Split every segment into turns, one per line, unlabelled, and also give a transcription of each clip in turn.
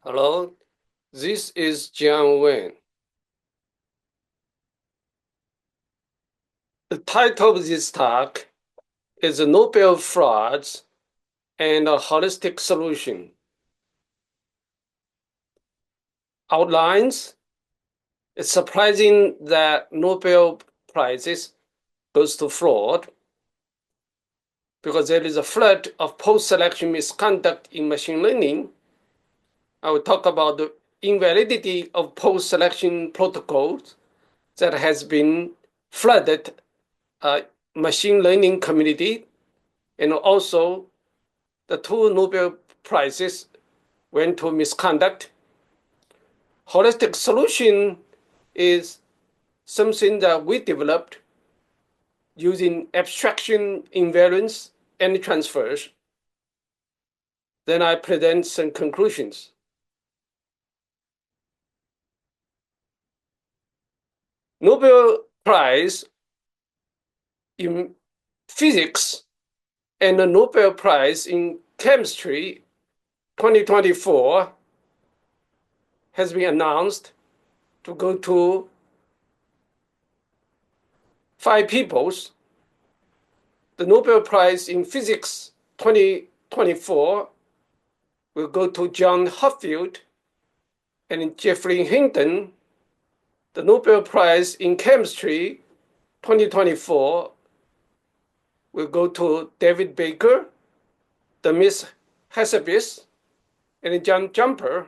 Hello, this is Jian Wen. The title of this talk is Nobel Frauds and a Holistic Solution. Outlines, it's surprising that Nobel Prizes goes to fraud because there is a flood of post-selection misconduct in machine learning. I will talk about the invalidity of post-selection protocols that has been flooded machine learning community, and also the two Nobel Prizes went to misconduct. Holistic solution is something that we developed using abstraction, invariance, and transfers. Then I present some conclusions. Nobel Prize in Physics and the Nobel Prize in Chemistry 2024 has been announced to go to 5 peoples. The Nobel Prize in Physics 2024 will go to John Hopfield and Jeffrey Hinton. The Nobel Prize in Chemistry 2024 will go to David Baker, Demis Hassabis, and John Jumper.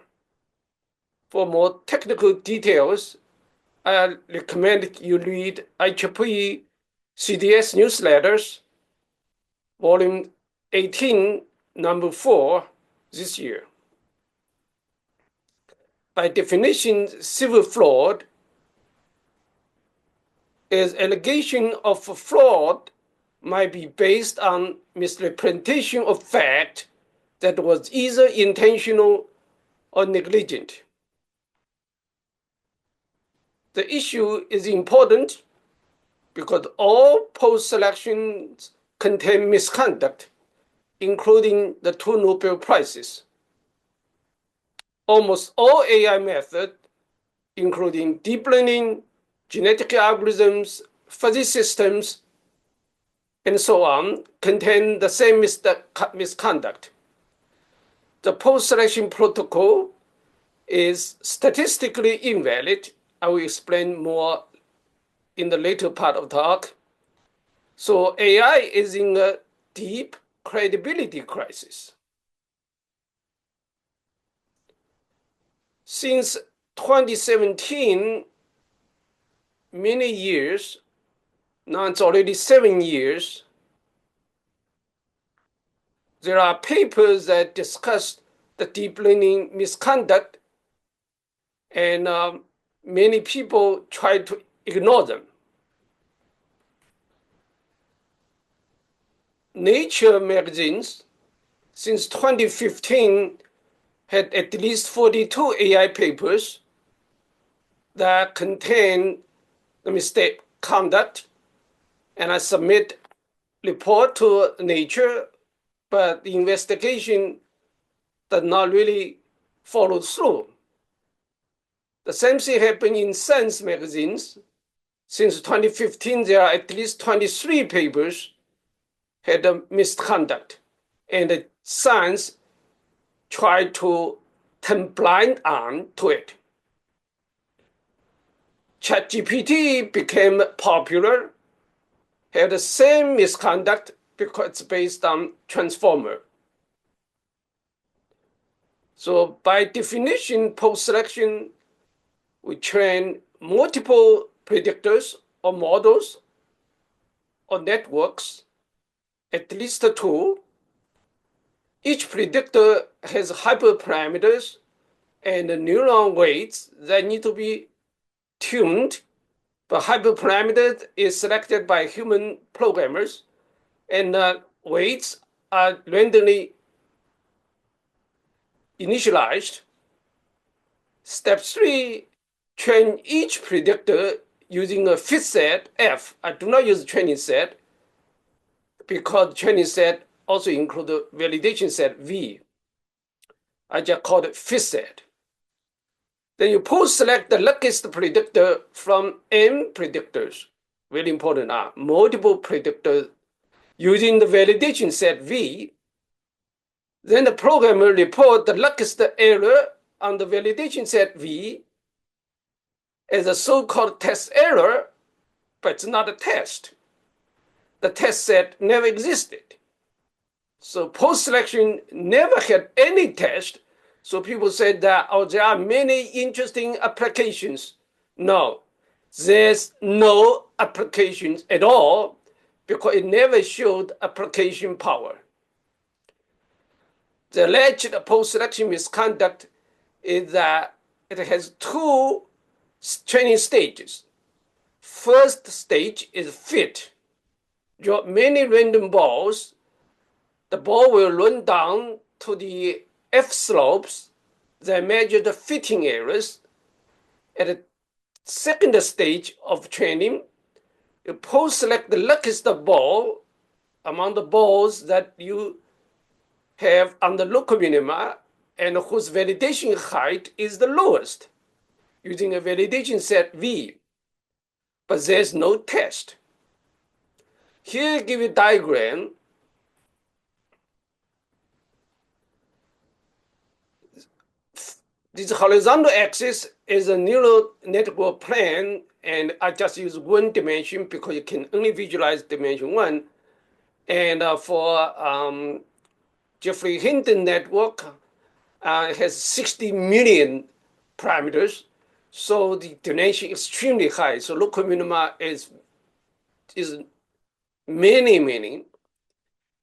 For more technical details, I recommend you read IEEE CDS newsletters, volume 18, number 4, this year. By definition, civil fraud is allegation of fraud might be based on misrepresentation of fact that was either intentional or negligent. The issue is important because all post-selections contain misconduct, including the 2 Nobel Prizes. Almost all AI methods, including deep learning, genetic algorithms, fuzzy systems, and so on, contain the same misconduct. The post-selection protocol is statistically invalid. I will explain more in the later part of the talk. So AI is in a deep credibility crisis. Since 2017, many years, now it's already 7 years, there are papers that discuss the deep learning misconduct, and many people try to ignore them. Nature magazines, since 2015, had at least 42 AI papers that contain the mistake conduct, and I submit report to Nature, but the investigation does not really follow through. The same thing happened in Science magazines. Since 2015, there are at least 23 papers had a misconduct, and Science tried to turn blind on to it. ChatGPT became popular, had the same misconduct because it's based on transformer. So by definition, post-selection, we train multiple predictors or models or networks, at least 2. Each predictor has hyperparameters and neuron weights that need to be tuned. The hyperparameter is selected by human programmers, and weights are randomly initialized. Step 3, train each predictor using a fit set F. I do not use training set because training set also includes a validation set V. I just call it fit set. Then you post-select the luckiest predictor from M predictors. Very important, multiple predictors using the validation set V. Then the program will report the luckiest error on the validation set V as a so-called test error, but it's not a test. The test set never existed. So post-selection never had any test. So people said that, oh, there are many interesting applications. No, there's no applications at all because it never showed application power. The alleged post-selection misconduct is that it has two training stages. First stage is fit. Draw many random balls. The ball will run down to the F slopes that measure the fitting errors. At the second stage of training, you post-select the luckiest ball among the balls that you have on the local minima and whose validation height is the lowest, using a validation set V. But there's no test. Here I give you a diagram. This horizontal axis is a neural network plane, and I just use one dimension because you can only visualize dimension one. And for Jeffrey Hinton network, it has 60 million parameters, so the dimension is extremely high. So local minima is many,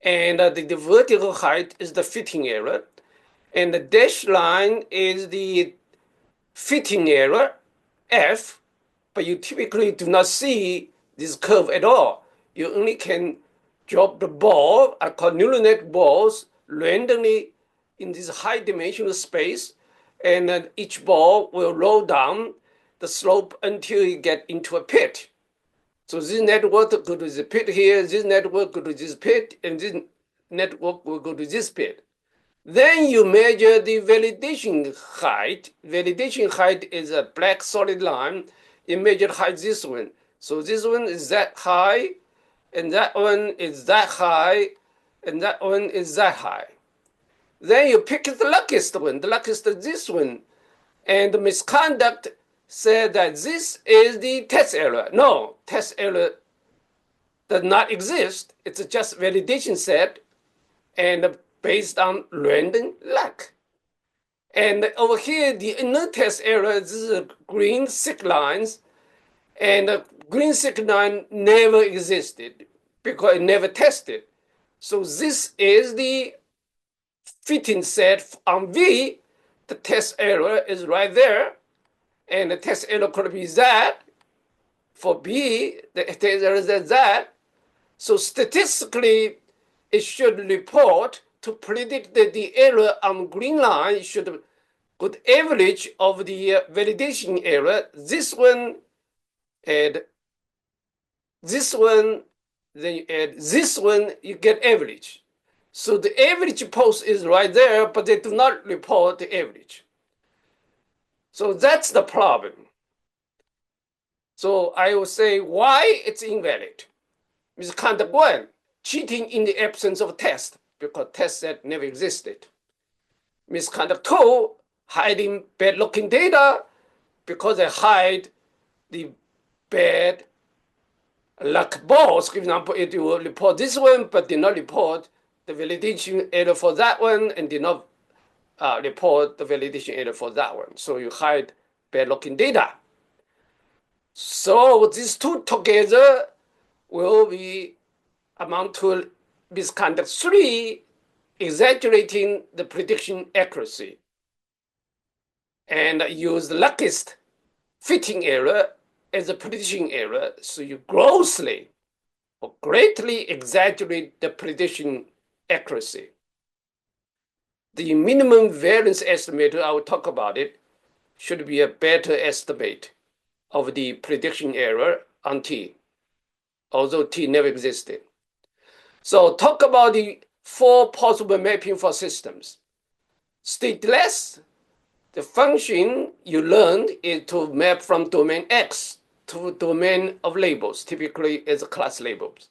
and the vertical height is the fitting error, and the dashed line is the fitting error, F, but you typically do not see this curve at all. You only can drop the ball, I call neural net balls, randomly in this high dimensional space, and each ball will roll down the slope until you get into a pit. So this network go to the pit here, this network go to this pit, and this network will go to this pit. Then you measure the validation height. Validation height is a black solid line. You measure height this one. So this one is that high, and that one is that high, and that one is that high. Then you pick the luckiest one. The luckiest is this one. And the misconduct said that this is the test error. No, test error does not exist. It's just validation set and based on random luck. And over here, the no test error, this is green thick lines, and the green thick line never existed because it never tested. So this is the fitting set on V. The test error is right there, and the test error could be that. For B, the test error is that. So statistically, it should report to predict that the error on green line should good average of the validation error. This one add this one, then you add this one, you get average. So the average post is right there, but they do not report the average. So that's the problem. So I will say why it's invalid. Misconduct one, cheating in the absence of test, because test set never existed. Misconduct two, hiding bad looking data because they hide the bad luck balls. For example, it will report this one, but did not report the validation error for that one, and did not report the validation error for that one. So you hide bad looking data. So these two together will be amount to misconduct three, exaggerating the prediction accuracy, and use the luckiest fitting error as a prediction error. So you grossly or greatly exaggerate the prediction accuracy. The minimum variance estimator, I will talk about it, should be a better estimate of the prediction error on T, although T never existed. So talk about the four possible mapping for systems. Stateless, the function you learned is to map from domain X to domain of labels, typically is class labels.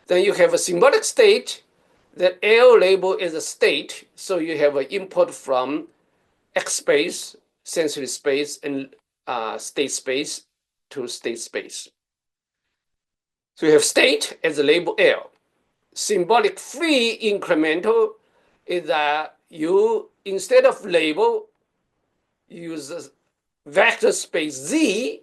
Then you have a symbolic state. That L label is a state, so you have an input from X space, sensory space, and state space to state space. So you have state as a label L. Symbolic free incremental is that you, instead of label, use a vector space Z,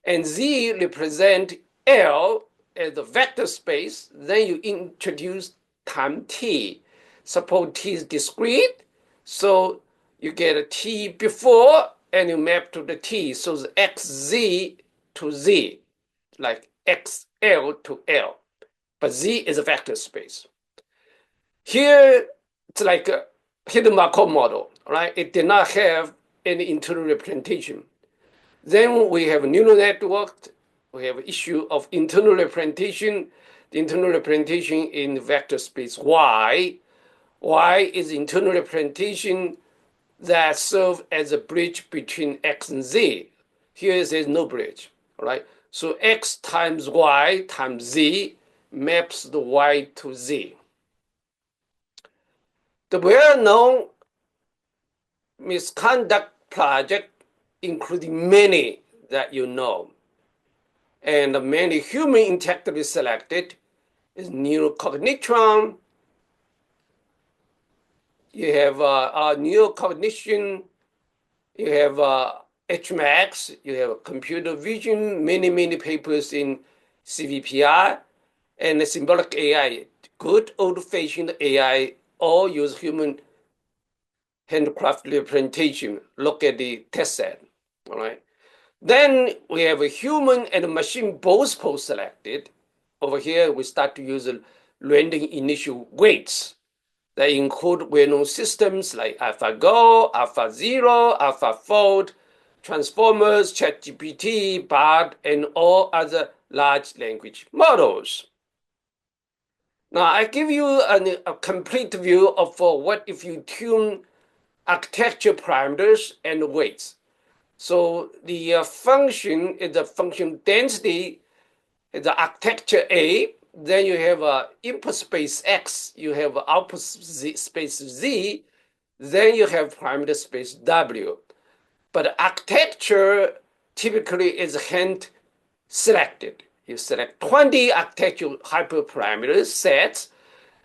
and Z represent L as a vector space. Then you introduce time t. Suppose t is discrete, so you get a t before and you map to the t. So it's xz to z, like xl to l. But z is a vector space. Here, it's like a hidden Markov model, right? It did not have any internal representation. Then we have a neural network. We have issue of internal representation. The internal representation in vector space Y. Y is internal representation that serves as a bridge between X and Z. Here there's no bridge, all right? So X times Y times Z maps the Y to Z. The well-known misconduct project, including many that you know, and many human intellectually selected, is neurocognition. You have neurocognition, you have HMAX, you have computer vision, many papers in CVPR, and symbolic AI, good old-fashioned AI, all use human handcrafted representation. Look at the test set, all right? Then we have a human and machine both post-selected. Over here, we start to use random initial weights that include well-known systems like AlphaGo, AlphaZero, AlphaFold, Transformers, ChatGPT, Bard, and all other large language models. Now, I give you a complete view of what if you tune architecture parameters and weights. So the function is the function density is the architecture A. Then you have input space X, you have output space Z, then you have parameter space W. But architecture typically is hand selected. You select 20 architectural hyperparameters sets.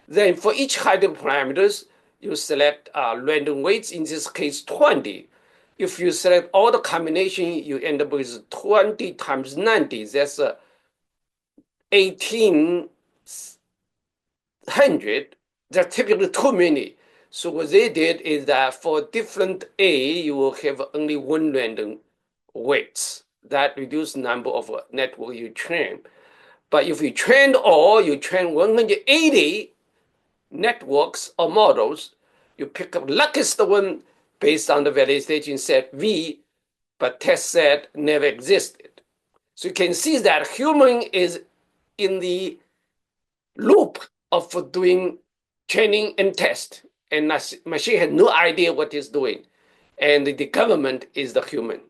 Then for each hyperparameters, you select random weights, in this case 20. If you select all the combination, you end up with 20 times 90. That's 1800. That's typically too many. So what they did is that for different A, you will have only one random weights. That reduces number of network you train. But if you train all, you train 180 networks or models, you pick up luckiest one based on the validation set V, but test set never existed. So you can see that human is in the loop of doing training and test, and machine has no idea what it's doing, and the government is the human.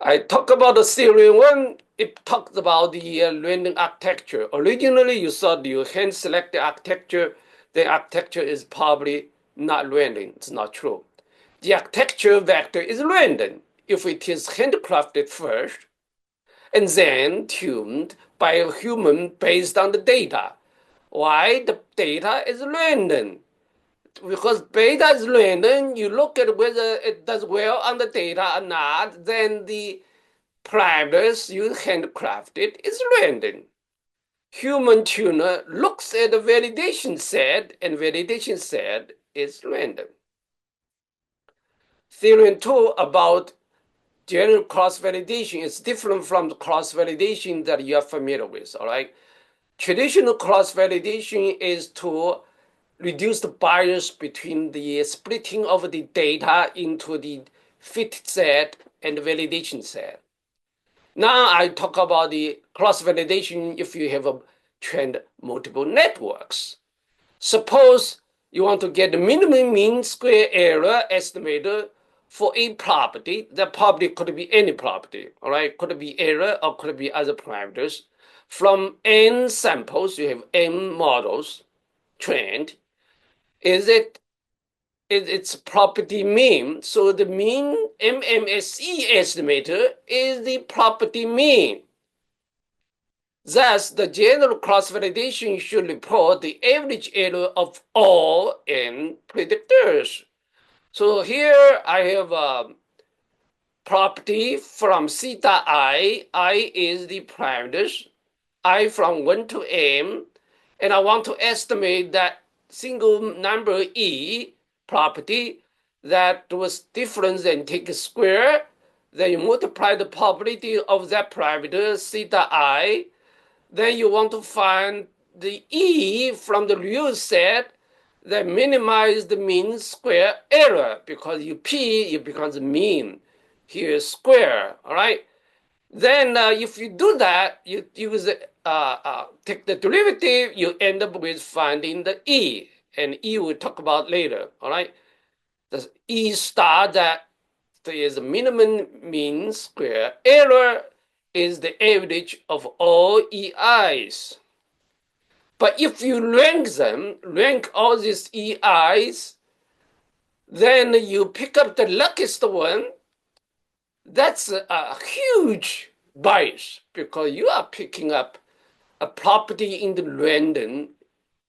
I talk about the theory one. It talks about the random architecture. Originally, you thought you hand select the architecture. The architecture is probably not random. It's not true. The architecture vector is random if it is handcrafted first and then tuned by a human based on the data. Why? The data is random. Because beta is random, you look at whether it does well on the data or not, then the parameters you handcrafted is random. Human tuner looks at the validation set, and validation set is random. Theorem 2 about general cross-validation is different from the cross-validation that you are familiar with, all right? Traditional cross-validation is to reduce the bias between the splitting of the data into the fit set and validation set. Now I talk about the cross-validation if you have trained multiple networks. Suppose you want to get the minimum mean square error estimated for a property. That property could be any property, all right? Could be error or could be other parameters. From n samples, you have n models trained. It's property mean. So the mean MMSE estimator is the property mean. Thus, the general cross-validation should report the average error of all n predictors. So here I have a property from theta I is the parameters, I from 1 to m, and I want to estimate that single number E property that was different than take a square, then you multiply the probability of that parameter theta I, then you want to find the E from the real set that minimize the mean square error because it becomes mean. Here is square, all right? Then if you do that, you use take the derivative, you end up with finding the E, and E we'll talk about later, all right? The E star that there is a minimum mean square error is the average of all EIs. But if you rank all these EIs, then you pick up the luckiest one. That's a huge bias because you are picking up a property in the random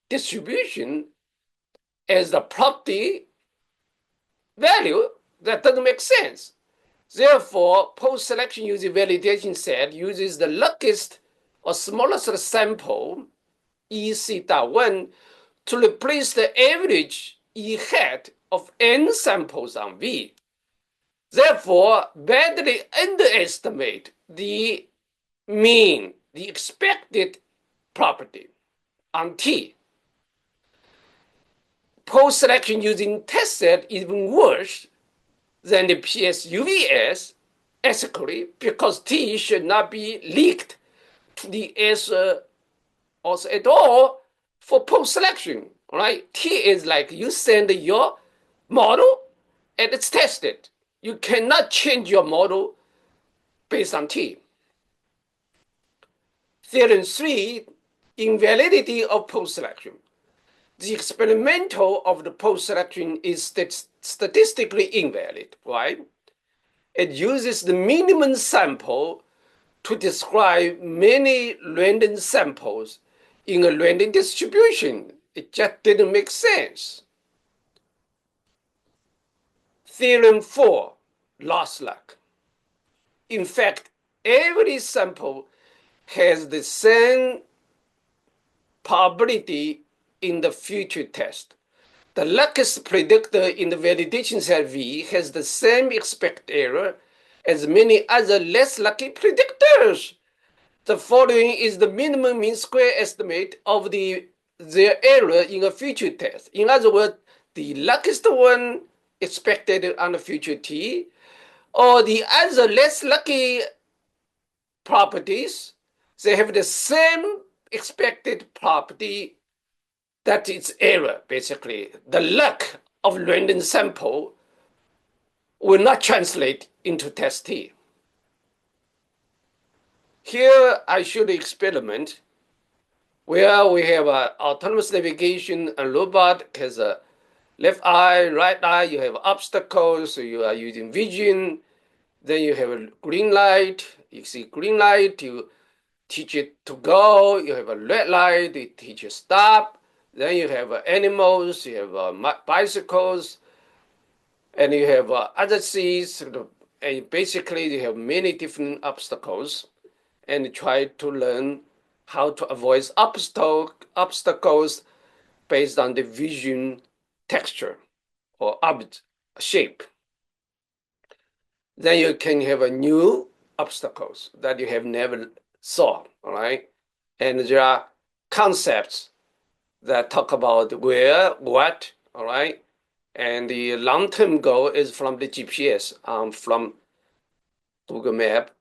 distribution as the property value. That doesn't make sense. Therefore, post-selection using validation set uses the luckiest or smallest sample, E theta 1, to replace the average E hat of n samples on V. Therefore, badly underestimate the mean, the expected property on T. Post-selection using test set is even worse than the PS-UVS ethically because T should not be leaked to the S also at all for post-selection, right? T is like you send your model and it's tested. You cannot change your model based on T. Theorem 3, invalidity of post-selection. The experimental of the post-selection is statistically invalid, right? It uses the minimum sample to describe many random samples in a random distribution. It just didn't make sense. Theorem 4, lost luck. In fact, every sample has the same probability in the future test. The luckiest predictor in the validation set V has the same expected error as many other less lucky predictors. The following is the minimum mean square estimate of their error in a future test. In other words, the luckiest one expected on the future T, or the other less lucky properties, they have the same expected property that it's error, basically. The luck of random sample will not translate into test T. Here I show the experiment where we have autonomous navigation. A robot has a left eye, right eye, you have obstacles, so you are using vision. Then you have a green light, you see green light, you teach it to go. You have a red light, you teach it stop. Then you have animals, you have bicycles, and you have other seeds. And basically, you have many different obstacles, and you try to learn how to avoid obstacles based on the vision texture or shape. Then you can have a new obstacles that you have never saw, all right? And there are concepts that talk about where, what, all right? And the long-term goal is from the GPS, from Google Map.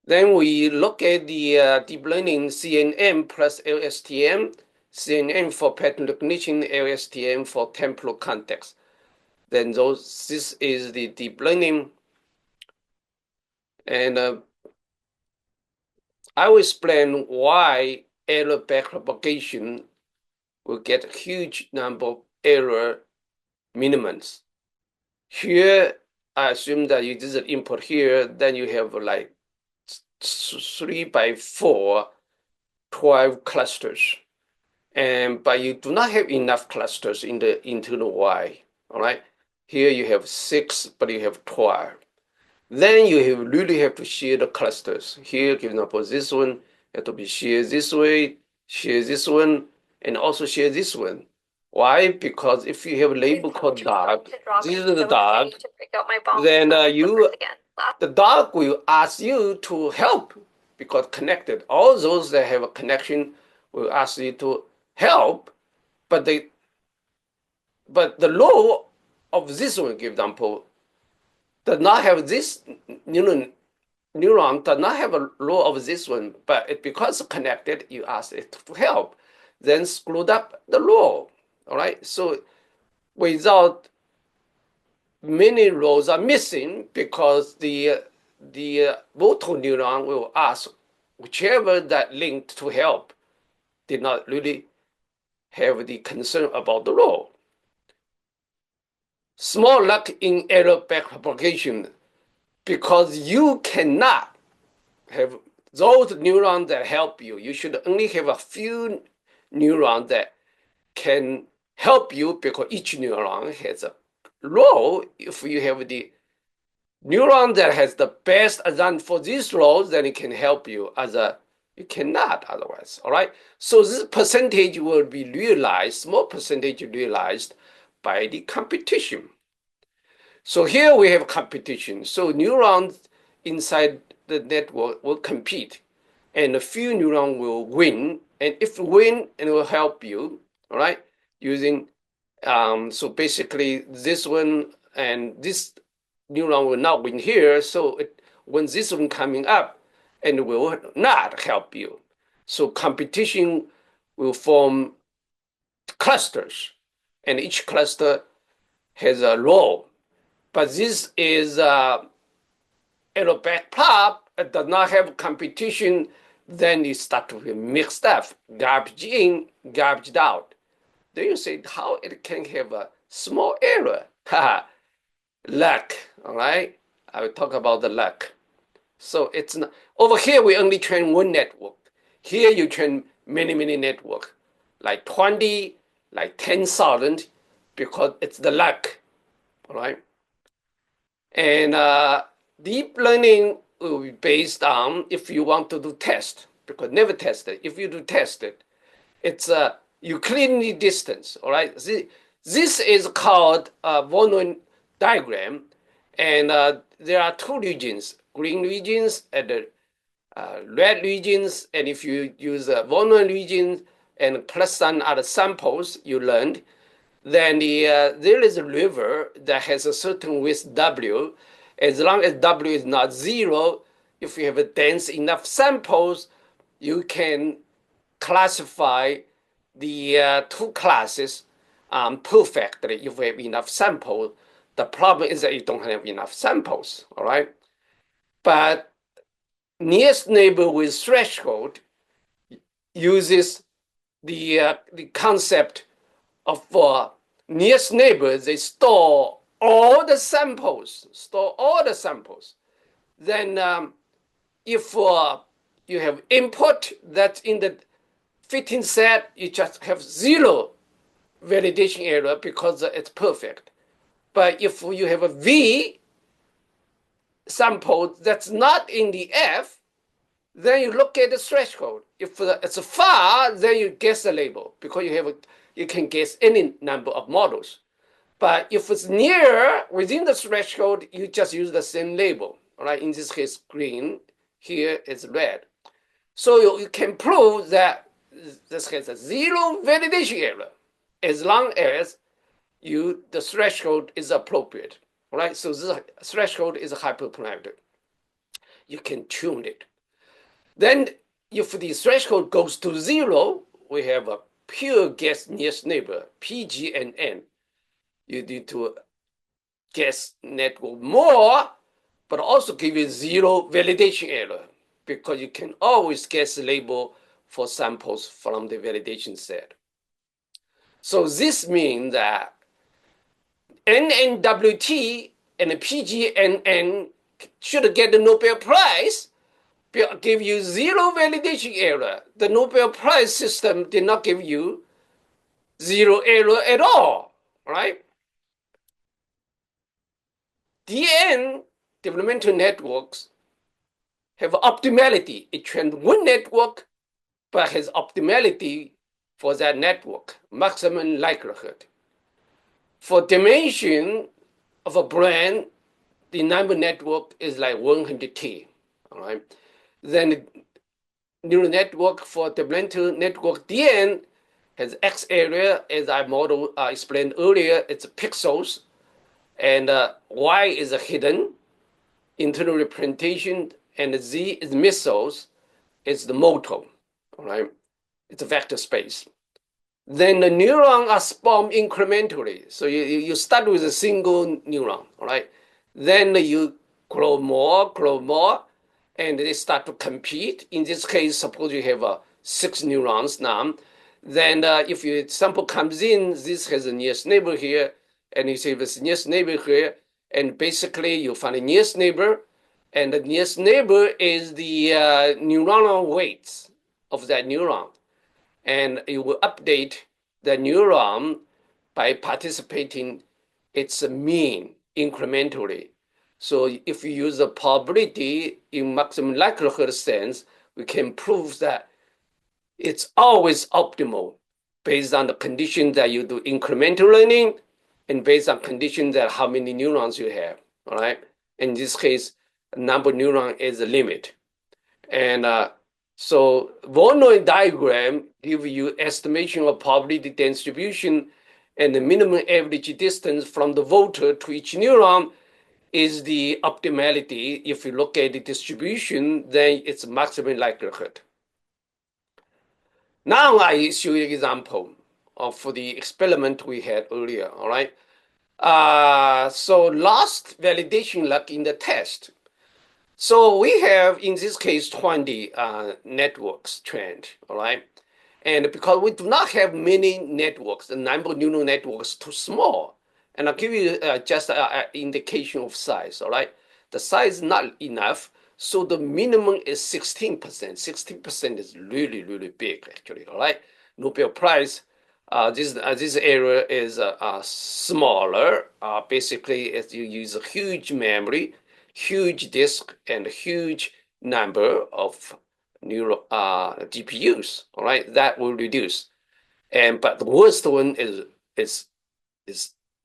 Then we look at the deep learning CNN plus LSTM. CNN for pattern recognition, LSTM for temporal context. Then this is the deep learning. And I will explain why error backpropagation will get a huge number of error minimums. Here, I assume that you did the input here, then you have like 3 by 4, 12 clusters. But you do not have enough clusters in the internal Y, all right? Here you have 6, but you have 12. Then you really have to share the clusters. Here, for example, this one have to be shared this way, share this one, and also share this one. Why? Because if you have a label called dog, this is the dog, then the dog will ask you to help because connected. All those that have a connection will ask you to help, but the law of this one, for example, does not have this neuron does not have a law of this one, but because connected, you ask it to help, then screwed up the law. All right. So without many rows are missing because the motor neuron will ask whichever that linked to help did not really have the concern about the law. Small luck in error backpropagation because you cannot have those neurons that help you. You should only have a few neurons that can help you because each neuron has a role. If you have the neuron that has the best done for this role, then it can help you. You cannot otherwise. All right. So this percentage will be realized, small percentage realized by the competition. So here we have competition. So neurons inside the network will compete, and a few neurons will win. And if win, it will help you. All right, using so basically this one and this neuron will not win here. So when this one coming up, and will not help you. So competition will form clusters, and each cluster has a role. But this is error backprop. It does not have competition. Then you start to be mixed up, garbage in, garbage out. Then you say how it can have a small error. Luck. All right. I will talk about the luck. So it's not, over here we only train one network. Here you train many network, like 20, like 10,000, because it's the luck. All right. And deep learning will be based on if you want to do test, because never tested. If you do test it, it's Euclidean distance. All right. This is called a Von diagram, and there are two regions: green regions and red regions. And if you use Von region and plus some other samples you learned, then there is a river that has a certain width W. As long as W is not zero, if you have a dense enough samples, you can classify the two classes perfectly if you have enough samples. The problem is that you don't have enough samples, all right? But nearest neighbor with threshold uses the concept of nearest neighbors. They store all the samples. Then if you have input that's in the fitting set, you just have zero validation error because it's perfect. But if you have a V sample that's not in the F, then you look at the threshold. If it's far, then you guess the label because you can guess any number of models. But if it's near within the threshold, you just use the same label. All right, in this case, green. Here is red. So you can prove that this has a zero validation error as long as the threshold is appropriate. All right, so this threshold is a hyperparameter. You can tune it. Then if the threshold goes to zero, we have a pure guess nearest neighbor, PGNN. You need to guess network more, but also give you zero validation error because you can always guess label for samples from the validation set. So this means that NNWT and PGNN should get the Nobel Prize, give you zero validation error. The Nobel Prize system did not give you zero error at all, right? DN, developmental networks, have optimality. It trains one network, but has optimality for that network, maximum likelihood. For dimension of a brain, the number network is like 100T, all right? Then neural network for developmental network DN has X area, as I explained earlier, it's pixels, and Y is a hidden internal representation, and Z is missiles, it's the motor, all right? It's a vector space. Then the neurons are spawned incrementally. So you start with a single neuron, all right? Then you grow more, and they start to compete. In this case, suppose you have 6 neurons now. Then if your sample comes in, this has a nearest neighbor here, and you say this nearest neighbor here, and basically you find a nearest neighbor, and the nearest neighbor is the neuronal weights of that neuron. And you will update the neuron by participating its mean incrementally. So if you use the probability in maximum likelihood sense, we can prove that it's always optimal based on the condition that you do incremental learning and based on conditions that how many neurons you have, all right? In this case, number of neurons is a limit. And so Voronoi diagram give you estimation of probability distribution, and the minimum average distance from the voter to each neuron is the optimality. If you look at the distribution, then it's maximum likelihood. Now I show you an example for the experiment we had earlier, all right? So lost validation luck in the test. So we have, in this case, 20 networks trained, all right? And because we do not have many networks, the number of neural networks is too small. And I'll give you just an indication of size, all right? The size is not enough, so the minimum is 16%. 16% is really, really big, actually, all right? Nobel Prize, this area is smaller. Basically, if you use a huge memory, huge disk, and a huge number of neural GPUs, all right? That will reduce. But the worst one is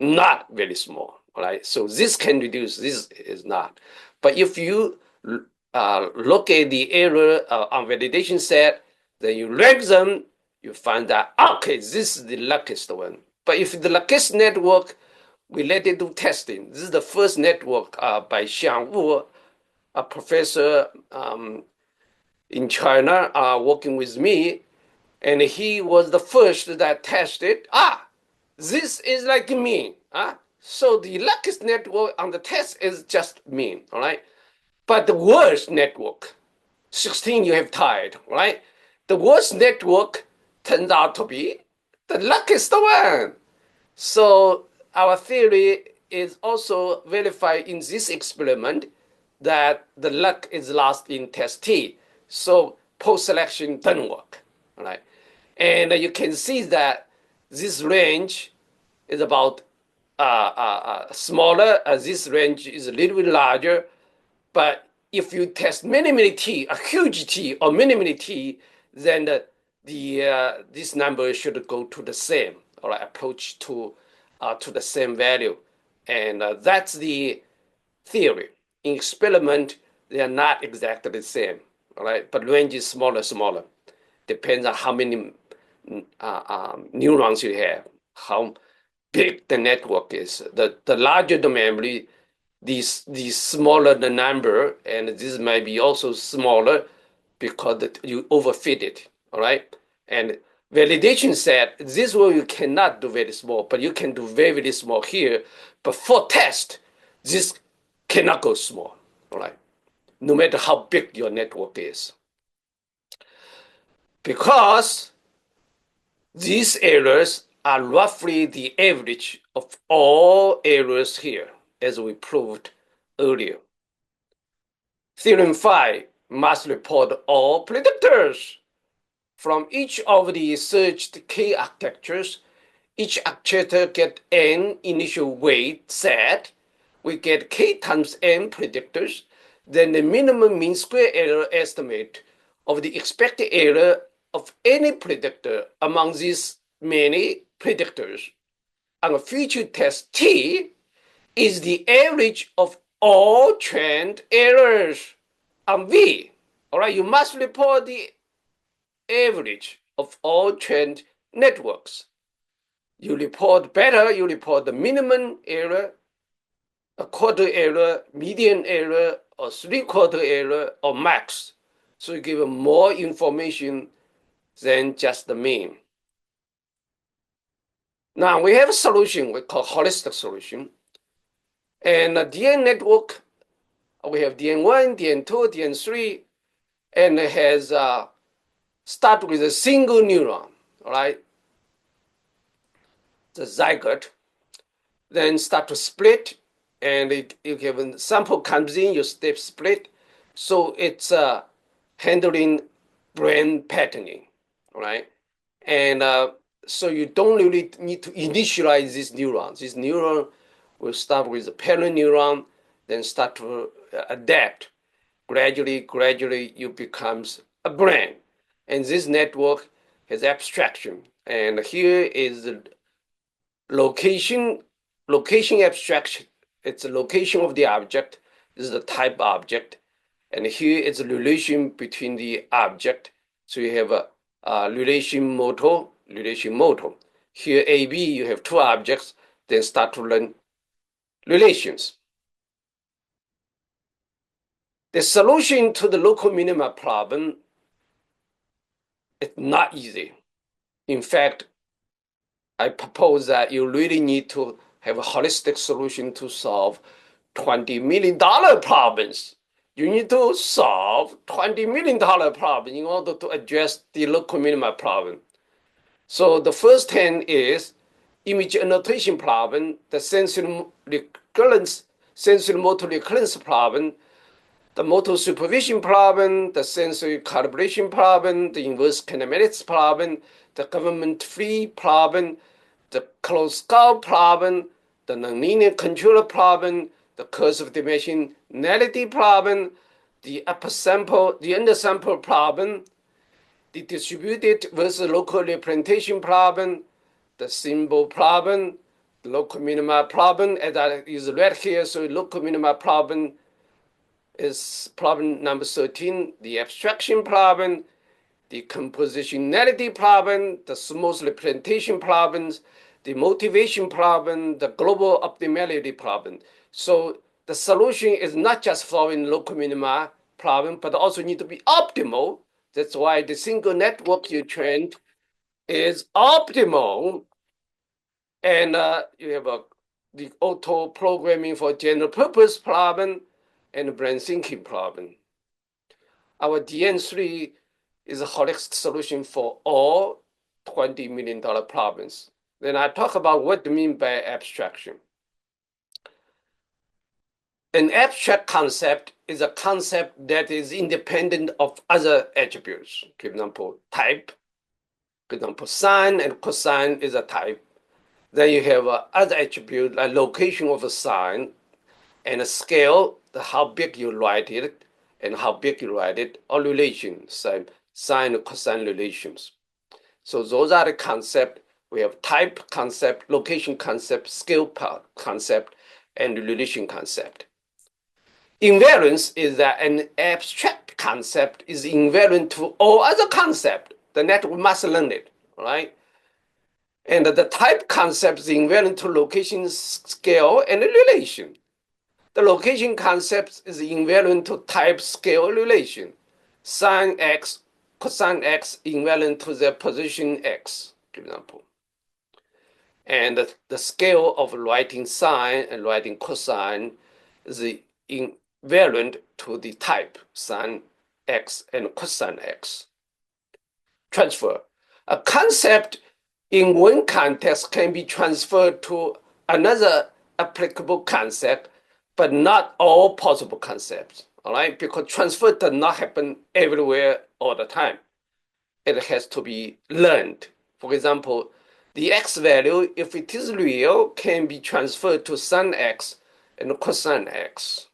not very small, all right? So this can reduce, this is not. But if you look at the error on validation set, then you rank them, you find that, okay, this is the luckiest one. But if the luckiest network, we let it do testing. This is the first network by Xiang Wu, a professor in China working with me, and he was the first that tested, this is like mean. So the luckiest network on the test is just mean, all right? But the worst network, 16 you have tied, right? The worst network turns out to be the luckiest one. So our theory is also verified in this experiment that the luck is lost in test T. So post-selection doesn't work, all right? And you can see that this range is about smaller. This range is a little bit larger. But if you test many T, a huge T or many T, then this number should go to the same, all right, approach to the same value. And that's the theory. In experiment, they are not exactly the same, all right? But range is smaller. Depends on how many neurons you have, how big the network is. The larger the memory, the smaller the number, and this might be also smaller because you overfit it, all right? And validation set, this one you cannot do very small, but you can do very, very small here. But for test, this cannot go small, all right? No matter how big your network is. Because these errors are roughly the average of all errors here, as we proved earlier. Theorem 5 must report all predictors from each of the searched K architectures. Each architecture get n initial weight set. We get K times n predictors. Then the minimum mean square error estimate of the expected error of any predictor among these many predictors on a future test T is the average of all trend errors on V. All right, you must report the average of all trend networks. You report better, you report the minimum error, a quarter error, median error, or three-quarter error, or max. So you give more information than just the mean. Now we have a solution we call holistic solution. And a DN network, we have DN1, DN2, DN3, and it has start with a single neuron, all right? The zygote, then start to split, and you have a sample comes in, you step split. So it's handling brain patterning, all right? And so you don't really need to initialize these neurons. This neuron will start with a parent neuron, then start to adapt. Gradually, you becomes a brain. And this network has abstraction. And here is the location abstraction. It's the location of the object. This is the type object. And here is the relation between the object. So you have a relation motor. Here AB, you have two objects, then start to learn relations. The solution to the local minima problem is not easy. In fact, I propose that you really need to have a holistic solution to solve $20 million problems. You need to solve $20 million problem in order to address the local minima problem. So the first 10 is image annotation problem, the sensory motor recurrence problem, the motor supervision problem, the sensory calibration problem, the inverse kinematics problem, the government fee problem, the closed skull problem, the nonlinear controller problem, the curse of dimensionality problem, the upper sample, the undersample problem, the distributed versus local representation problem, the symbol problem, the local minima problem, as I is read here. So local minima problem is problem number 13, the abstraction problem, the compositionality problem, the smooth representation problems, the motivation problem, the global optimality problem. So the solution is not just solving local minima problem, but also need to be optimal. That's why the single network you trained is optimal. And you have the auto programming for general purpose problem and brain thinking problem. Our DN3 is a holistic solution for all $20 million problems. Then I talk about what I mean by abstraction. An abstract concept is a concept that is independent of other attributes. For example, type. For example, sine and cosine is a type. Then you have other attribute like location of a sign and a scale, how big you write it and how big you write it, or relations, sine and cosine relations. So those are the concept. We have type concept, location concept, scale concept, and relation concept. Invariance is that an abstract concept is invariant to all other concepts. The network must learn it, right? And the type concept is invariant to location, scale, and relation. The location concept is invariant to type, scale, relation. Sine x, cosine x invariant to the position x, for example. And the scale of writing sine and writing cosine is invariant to the type sine x and cosine x. Transfer. A concept in one context can be transferred to another applicable concept, but not all possible concepts. All right, because transfer does not happen everywhere all the time. It has to be learned. For example, the x value, if it is real, can be transferred to sine x and cosine x.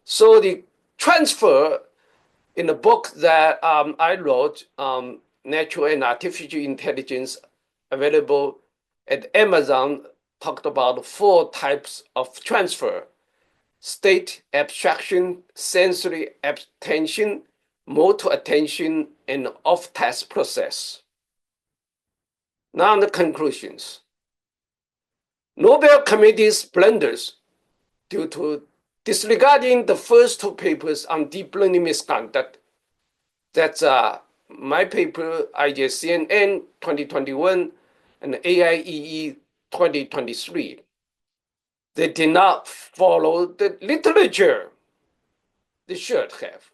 So the transfer in the book that I wrote, Natural and Artificial Intelligence, available at Amazon, talked about 4 types of transfer: state abstraction, sensory attention, motor attention, and off-task process. Now the conclusions. Nobel Committee's blunders due to disregarding the first 2 papers on deep learning misconduct. That's my paper, IJCNN 2021 and AIEE 2023. They did not follow the literature. They should have.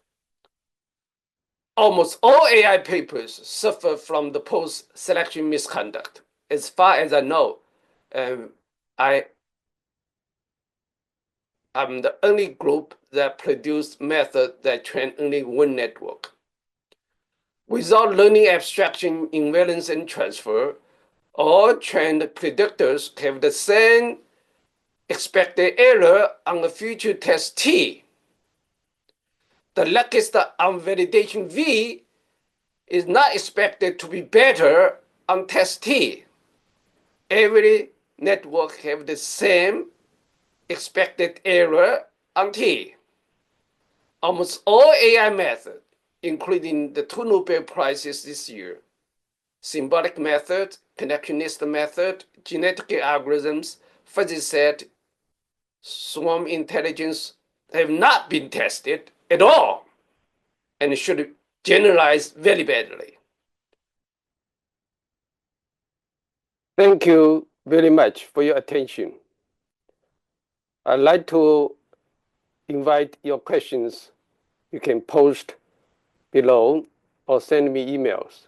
Almost all AI papers suffer from the post-selection misconduct. As far as I know, I'm the only group that produced method that train only one network. Without learning abstraction, invariance, and transfer, all trained predictors have the same expected error on the future test T. The luckiest on validation V is not expected to be better on test T. Every network have the same expected error on T. Almost all AI methods, including the 2 Nobel Prizes this year, symbolic method, connectionist method, genetic algorithms, fuzzy set, swarm intelligence, have not been tested at all and should generalize very badly. Thank you very much for your attention. I'd like to invite your questions. You can post below or send me emails.